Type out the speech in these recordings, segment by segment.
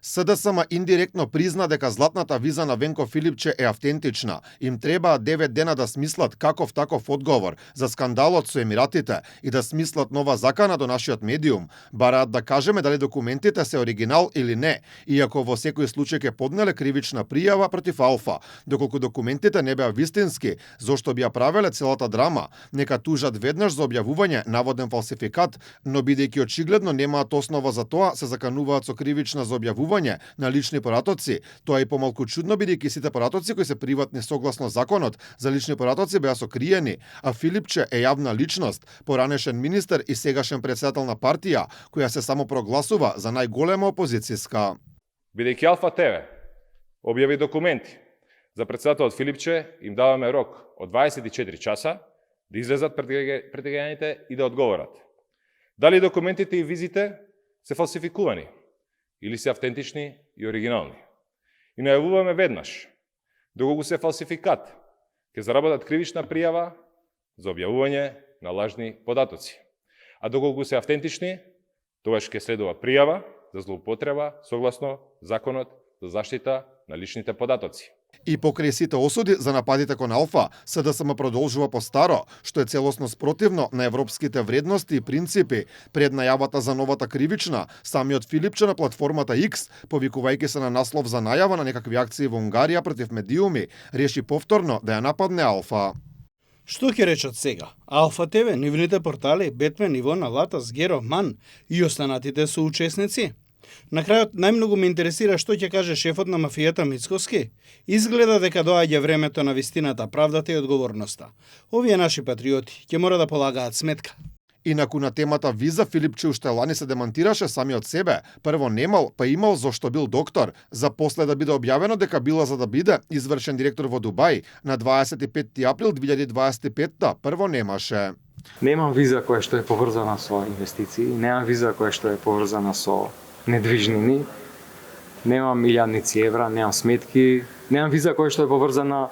СДСМ индиректно призна дека златната виза на Венко Филипче е автентична. Им требаа 9 дена да смислат каков таков одговор за скандалот со Емиратите и да смислат нова закана до нашиот медиум. Бараат да кажеме дали документите се оригинал или не, иако во секој случај ќе поднеле кривична пријава против Алфа. Доколку документите не беа вистински, зошто би ја правеле целата драма? Нека тужат веднаш за објавување наводен фалсификат, но бидејќи очигледно немаат основа за тоа, се закануваат со кривична за објавување на лични поратоци. Тоа е помалку чудно бидејќи сите поратоци кои се приватни согласно законот за лични поратоци беа сокриени, а Филипче е јавна личност, поранешен министер и сегашен претседател на партија, која се само прогласува за најголема опозицијска. Бидејќи Алфа ТВ објави документи за претседателот Филипче, им даваме рок од 24 часа да излезат пред граѓаните и да одговорат. Дали документите и визите се фалсификувани или се автентични и оригинални? И најавуваме веднаш, доколку се фалсификат, ќе заработат кривична пријава за објавување на лажни податоци. А доколку се автентични, тогаш ќе следува пријава за злоупотреба согласно Законот за заштита на личните податоци. И покрај сите осуди за нападите кон Алфа, СДСМ продолжува по старо, што е целосно спротивно на европските вредности и принципи. Пред најавата за новата кривична, самиот Филипче на платформата X, повикувајќи се на наслов за најава на некакви акции во Унгарија против медиуми, реши повторно да ја нападне Алфа. Што ќе речат сега? Алфа ТВ, нивните портали, Бетмен, Ивона, Латас, Геро, Ман и останатите соучесници? На крајот најмногу ме интересира што ќе каже шефот на мафијата Мицкоски. Изгледа дека доаѓа времето на вистината, правдата и одговорноста. Овие наши патриоти ќе мора да полагаат сметка. Инаку на темата виза, Филипче уште лани се демантираше самиот себе. Прво немал, па имал зашто бил доктор. За после да биде објавено дека била за да биде извршен директор во Дубај на 25 април 2025, прво немаше. Немам виза која што е поврзана со инвестиции, немам виза која што е поврзана со недвижнини, немам милијадници евра, немам сметки, немам виза која што е поврзана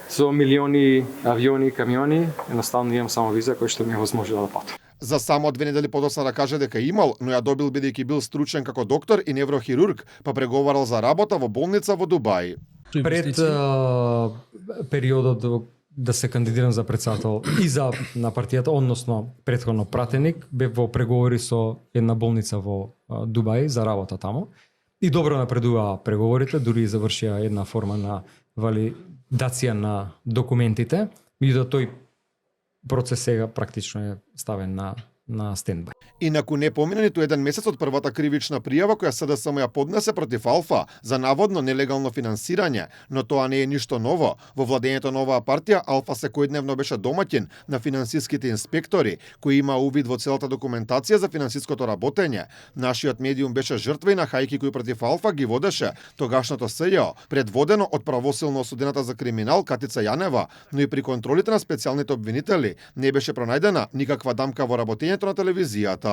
со милиони авиони, камиони, едноставно имам само виза која што ми е возможила да патам. За само 2 недели подоцна да каже дека имал, но ја добил бидејќи бил стручен како доктор и неврохирург, па преговарал за работа во болница во Дубај. Пред периодот да се кандидирам за претседател и на партијата, односно претходно пратеник, бев во преговори со една болница во Дубај за работа таму. И добро напредуваа преговорите, дури завршија една форма на валидација на документите, меѓутоа тој процес сега практично е ставен на стендбај. Инаку не помина ниту еден месец од првата кривична пријава која СДСМ ја поднесе против Алфа за наводно нелегално финансирање, но тоа не е ништо ново. Во владењето на оваа партија Алфа секојдневно беше домаќин на финансиските инспектори, кои има увид во целата документација за финансиското работење. Нашиот медиум беше жртва и на хајки кои против Алфа ги водеше тогашното СЈО, предводено од правосилно осудената за криминал Катица Јанева, но и при контролите на специјалните обвинители не беше пронајдена никаква дамка во работењето на телевизијата.